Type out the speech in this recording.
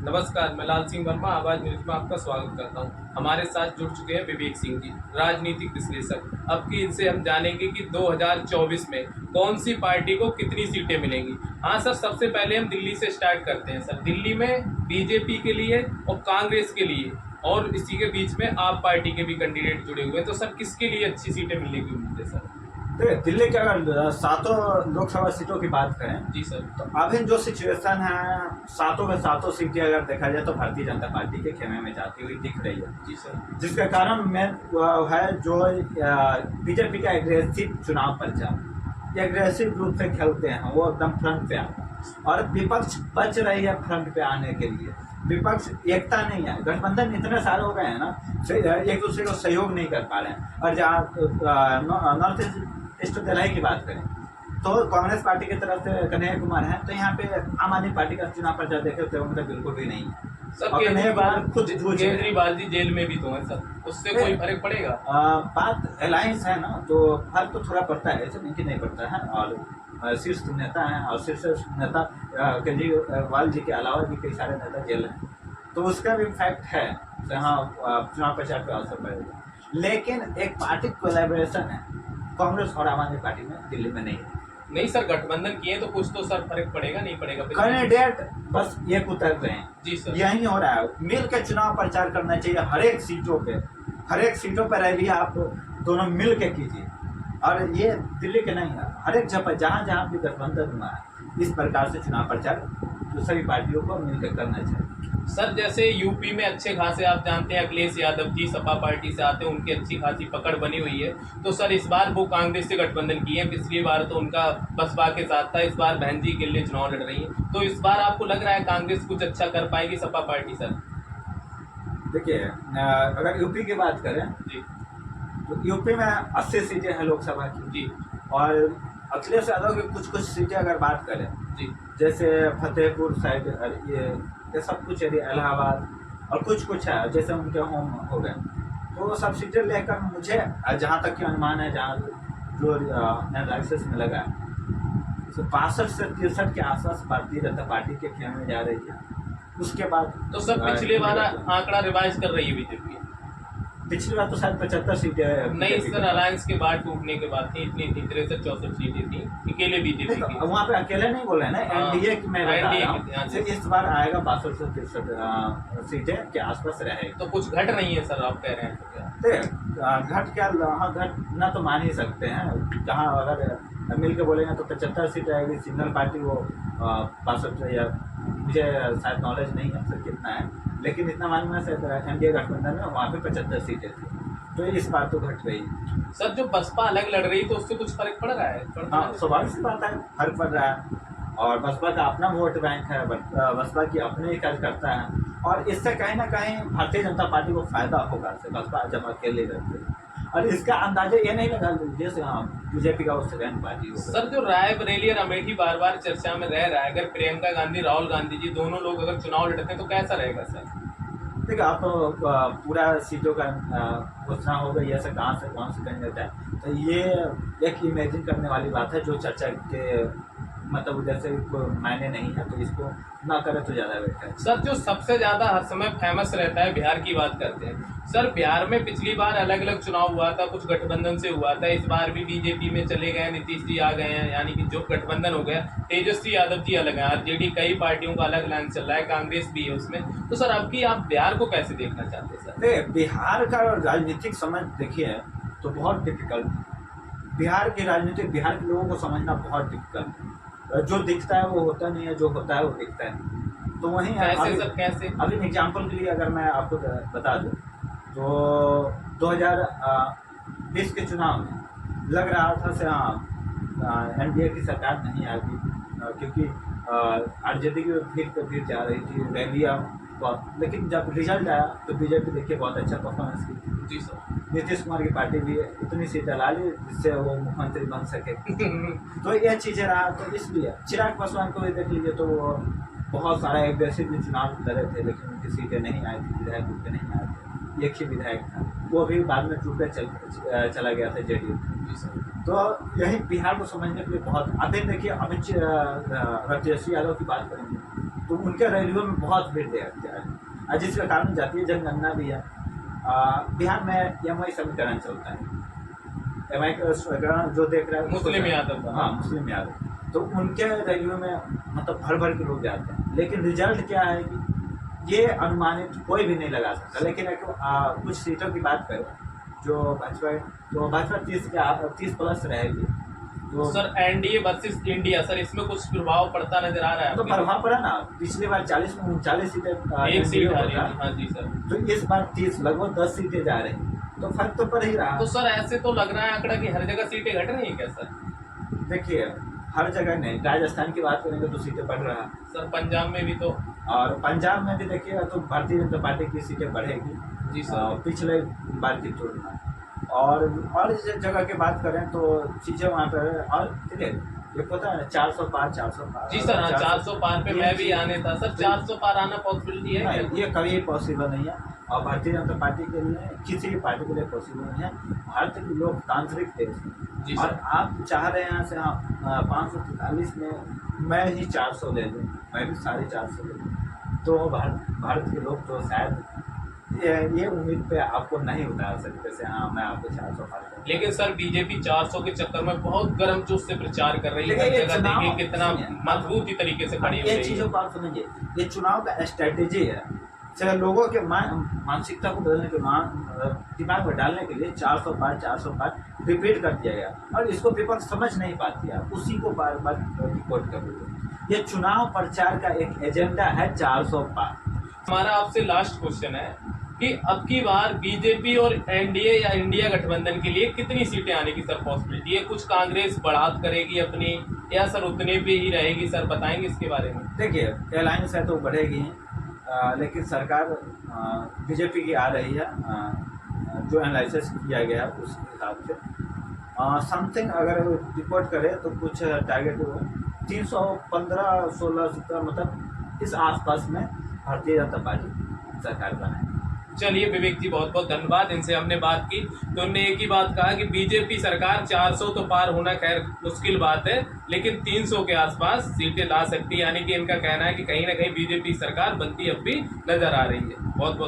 नमस्कार, मैं लाल सिंह वर्मा आवाज न्यूज में आपका स्वागत करता हूं। हमारे साथ जुड़ चुके हैं विवेक सिंह जी, राजनीतिक विश्लेषक। अब की इनसे हम जानेंगे कि 2024 में कौन सी पार्टी को कितनी सीटें मिलेंगी। हाँ सर, सबसे पहले हम दिल्ली से स्टार्ट करते हैं। सर, दिल्ली में बीजेपी के लिए और कांग्रेस के लिए और इसी के बीच में आप पार्टी के भी कैंडिडेट जुड़े हुए हैं, तो सर किसके लिए अच्छी सीटें मिलने की उम्मीद है सर? देखिए, दिल्ली के अगर सातों लोकसभा सीटों की बात करें जी सर। तो अभी जो सिचुएशन है, सातों के सातों सीटें अगर देखा जाए तो भारतीय जनता पार्टी के खेमे में जाती हुई दिख रही है। जी सर। जिसका कारण मेन है जो बीजेपी का एग्रेसिव चुनाव प्रचार, एग्रेसिव रूप से खेलते हैं, वो एकदम फ्रंट पे आता है और विपक्ष बच रही है फ्रंट पे आने के लिए। विपक्ष एकता नहीं है, गठबंधन इतने सारे हो गए हैं ना, एक दूसरे को सहयोग नहीं कर पा रहे हैं। और जहाँ नॉर्थ ईस्ट दिल्ली की बात करें तो कांग्रेस पार्टी की तरफ से कन्हैया कुमार है, तो यहाँ पे आम आदमी पार्टी का चुनाव प्रचार देखे तो उनका बिल्कुल भी नहीं है। सर और कन्हैया कुमार खुद केजरीवाल जी जेल में भी तो है सर, उससे कोई फर्क पड़ेगा? बात अलायंस है ना, तो फर्क तो थोड़ा पड़ता है, ऐसे नहीं कि नहीं पड़ता है। और शीर्ष नेता हैं और शीर्ष नेता केजरीवाल जी के अलावा भी कई सारे नेता जेल हैं, तो उसका भी इम्पैक्ट है। हाँ, चुनाव प्रचार पर असर पड़ेगा, लेकिन एक पार्टी कोलैबोरेशन है कांग्रेस और आम आदमी पार्टी में दिल्ली में नहीं है। नहीं सर, गठबंधन किए तो कुछ तो सर फर्क पड़ेगा, नहीं पड़ेगा? कैंडिडेट बस एक उतर रहे हैं। जी सर। यही हो रहा है, मिल के चुनाव प्रचार करना चाहिए हर एक सीटों पे रैली आप दोनों मिल के कीजिए। और ये दिल्ली के नहीं है, हर एक जगह जहाँ जहाँ भी गठबंधन हुआ है, इस प्रकार से चुनाव प्रचार तो सभी पार्टियों को मिलकर करना चाहिए। सर, जैसे यूपी में अच्छे खासे आप जानते हैं अखिलेश यादव जी सपा पार्टी से आते हैं, उनकी अच्छी खासी पकड़ बनी हुई है। तो सर इस बार वो कांग्रेस से गठबंधन किए हैं, पिछली बार तो उनका बसपा के साथ था, इस बार बहन जी के लिए चुनाव लड़ रही है। तो इस बार आपको लग रहा है कांग्रेस कुछ अच्छा कर पाएगी सपा पार्टी? सर देखिए, अगर यूपी की बात करें जी, तो यूपी में 80 सीटें हैं लोकसभा की जी, और अखिलेश यादव की कुछ सीटें अगर बात करें जी, जैसे फतेहपुर साइड, ये सब कुछ एरिया, इलाहाबाद और कुछ है जैसे उनके होम हो गए, तो वो सब सीटें लेकर मुझे जहाँ तक की अनुमान है, जहाँ जो एनालिसिस में लगा है, 62 से 63 के आसपास भारतीय जनता पार्टी के खेमे में जा रही है। उसके बाद तो सर पिछले बार आंकड़ा रिवाइज कर रही है बीजेपी? पिछली बार तो शायद 75 सीटें नहीं सर, अलायंस के बाद टूटने के बाद थी, इतनी थी 63-64 सीटें थी अकेले बीजेपी की। वहाँ पे अकेले नहीं बोल रहे ना, एनडीए में बता रहा हूँ, इस बार आएगा 62 से 63 सीटें के आसपास रहेगी। तो कुछ घट रही है सर, आप कह रहे हैं तो क्या? घट क्या, हाँ घट ना तो मान ही सकते हैं। जहाँ अगर मिल के बोलेंगे तो 75 सीट आएगी, सिंगल पार्टी वो 62 या मुझे शायद नॉलेज नहीं है सर कितना है, लेकिन इतना मालूम है एनडीए गठबंधन में वहाँ पे 75 सीटें थी, तो इस बार तो घट गई। सर जो बसपा अलग लड़ रही तो उससे कुछ फर्क पड़ रहा है? हाँ, स्वाभाविक सी बात है, फर्क पड़ रहा है। और बसपा का अपना वोट बैंक है, बसपा की अपने ही कार्यकर्ता है, और इससे कहीं ना कहीं भारतीय जनता पार्टी को फायदा होगा से बसपा जब अकेले रहते हैं। और इसका अंदाजा ये नहीं लगा लीजिए से हाँ बीजेपी का वो सेकेंड पार्टी होगा। सर जो रायबरेली और अमेठी बार बार चर्चा में रह रहा है, अगर प्रियंका गांधी राहुल गांधी जी दोनों लोग अगर चुनाव लड़ते हैं तो कैसा रहेगा सर? देखिए, आप पूरा सीटों का घोषणा हो गई ऐसे कहाँ से कौन से कैंडिडेट है, तो ये एक इमेजिन करने वाली बात है, जो चर्चा के मतलब उधर से मायने नहीं है, तो इसको ना करें तो ज़्यादा बेटर है। सर जो सबसे ज़्यादा हर समय फेमस रहता है, बिहार की बात करते हैं सर। बिहार में पिछली बार अलग अलग चुनाव हुआ था, कुछ गठबंधन से हुआ था, इस बार भी बीजेपी में चले गए, नीतीश जी आ गए हैं, यानी कि जो गठबंधन हो गया, तेजस्वी यादव जी अलग हैं, आरजेडी कई पार्टियों का अलग लाइन चल रहा है, कांग्रेस भी है उसमें। तो सर अब की आप बिहार को कैसे देखना चाहते हैं सर? नहीं, बिहार का राजनीतिक समझ देखिए तो बहुत डिफिकल्ट है। बिहार की राजनीति, बिहार के लोगों को समझना बहुत डिफिकल्ट है। जो दिखता है वो होता नहीं है, जो होता है वो दिखता है। तो वहीं कैसे सर, कैसे? अभी एग्जाम्पल के लिए अगर मैं आपको बता दूं तो 2020 के चुनाव में लग रहा था से हाँ एनडीए की सरकार नहीं आएगी, क्योंकि आरजेडी की भीड़ पर भीड़ जा रही थी, रैलियाँ बहुत, लेकिन जब रिजल्ट आया तो बीजेपी देखिए बहुत अच्छा परफॉर्मेंस की। जी सर। नीतीश कुमार की पार्टी भी इतनी सीटें ला ली जिससे वो मुख्यमंत्री बन सके। तो ये चीज़ें रहा, तो इसलिए चिराग पासवान को भी देख लीजिए, तो वो बहुत सारा एग्रेसिव चुनाव लड़े थे, लेकिन उनकी सीटें नहीं आई थी, विधायक उनके नहीं आए थे, एक ही विधायक था, वो भी बाद में टूट कर चला गया था जेडीयू। तो यही बिहार को समझने के लिए बहुत, अभी देखिए अगर तेजस्वी यादव की बात करेंगे तो उनके रैलियों में बहुत भीड़ देखते हैं, जिसके कारण जातीय जनगणना भी है। बिहार में एम आई समीकरण चलता है, एम आई का समीकरण जो देख रहा है मुस्लिम यादव का। हाँ, मुस्लिम यादव। तो उनके रैलियों में मतलब भर भर के लोग जाते हैं, लेकिन रिजल्ट क्या है कि ये अनुमानित कोई भी नहीं लगा सकता। लेकिन कुछ सीटों की बात करें जो भाजपा 30 प्लस रहेगी। तो sir NDA versus India, sir इसमें कुछ प्रभाव पड़ता नजर आ रहा है तो आपको? प्रभाव पड़ा ना, पिछली बार 40 में 39 सीटें एक सीट NDA आ को रही था। है। हाँ जी सर। तो इस बार 30 लगभग 10 सीटें जा रही हैं, तो फर्क तो पड़ ही रहा। तो सर ऐसे तो लग रहा है आंकड़ा कि हर जगह सीटें घट रही हैं क्या सर? देखिए, हर जगह नहीं, राजस्थान की बात करेंगे तो सीटें बढ़ रहा है, सर पंजाब में भी तो। और पंजाब में भी देखिएगा तो भारतीय जनता पार्टी की सीटें बढ़ेगी जी सर। पिछले बार की तुलना। और इस जगह की बात करें तो चीज़ें वहाँ पर और देखिए, ये पता है 400 पार 400 पार। जी सर, हाँ 400 पार पे मैं भी आने था सर। 400 पार आना पॉसिबिलिटी है क्या? नहीं, ये कभी पॉसिबल नहीं है, और भारतीय जनता पार्टी के लिए, किसी भी पार्टी के लिए पॉसिबल नहीं है। भारत की लोकतांत्रिक देश जी है, और सर। आप चाह रहे हैं यहाँ से, हाँ 543 में मैं ही 400 ले लूँ, मैं भी 450 ले लूँ, तो भारत के लोग तो शायद ये उम्मीद पे आपको नहीं उतार सकते से हाँ मैं आपको 400 पार करूँ। लेकिन सर बीजेपी 400 के चक्कर में बहुत गर्म जोश से प्रचार कर रही है। देखिए, हर ये जगह चुनाव- देखिए कितना सुनिए, मजबूती तरीके से खड़ी हो ये रही चीज़ों है। को आप समझिए, ये चुनाव का स्ट्रेटेजी है। चाहे लोगों के मानसिकता को बदलने के दिमाग में डालने के लिए 400 पार रिपीट कर दिया गया, और इसको विपक्ष समझ नहीं पाती है, उसी को बार बार रिपोर्ट कर देते हैं। ये चुनाव प्रचार का एक एजेंडा है 400 पार। हमारा आपसे लास्ट क्वेश्चन है कि अब की बार बीजेपी और एनडीए या इंडिया गठबंधन के लिए कितनी सीटें आने की सर पॉसिबिलिटी है? कुछ कांग्रेस बढ़ात करेगी अपनी, या सर उतने पे ही रहेगी? सर बताएंगे इसके बारे में। देखिए, अलायंस है तो बढ़ेगी, लेकिन सरकार बीजेपी की आ रही है, जो एनालिसिस किया गया उस हिसाब से समथिंग अगर रिपोर्ट करें तो कुछ टारगेट 315-16 मतलब इस आसपास में भारतीय जनता पार्टी सरकार बनाए। चलिए विवेक जी, बहुत बहुत धन्यवाद। इनसे हमने बात की तो उन्होंने एक ही बात कहा कि बीजेपी सरकार 400 तो पार होना खैर मुश्किल बात है, लेकिन 300 के आसपास सीटें ला सकती है। यानी कि इनका कहना है कि कहीं ना कहीं बीजेपी सरकार बनती अब भी नजर आ रही है। बहुत बहुत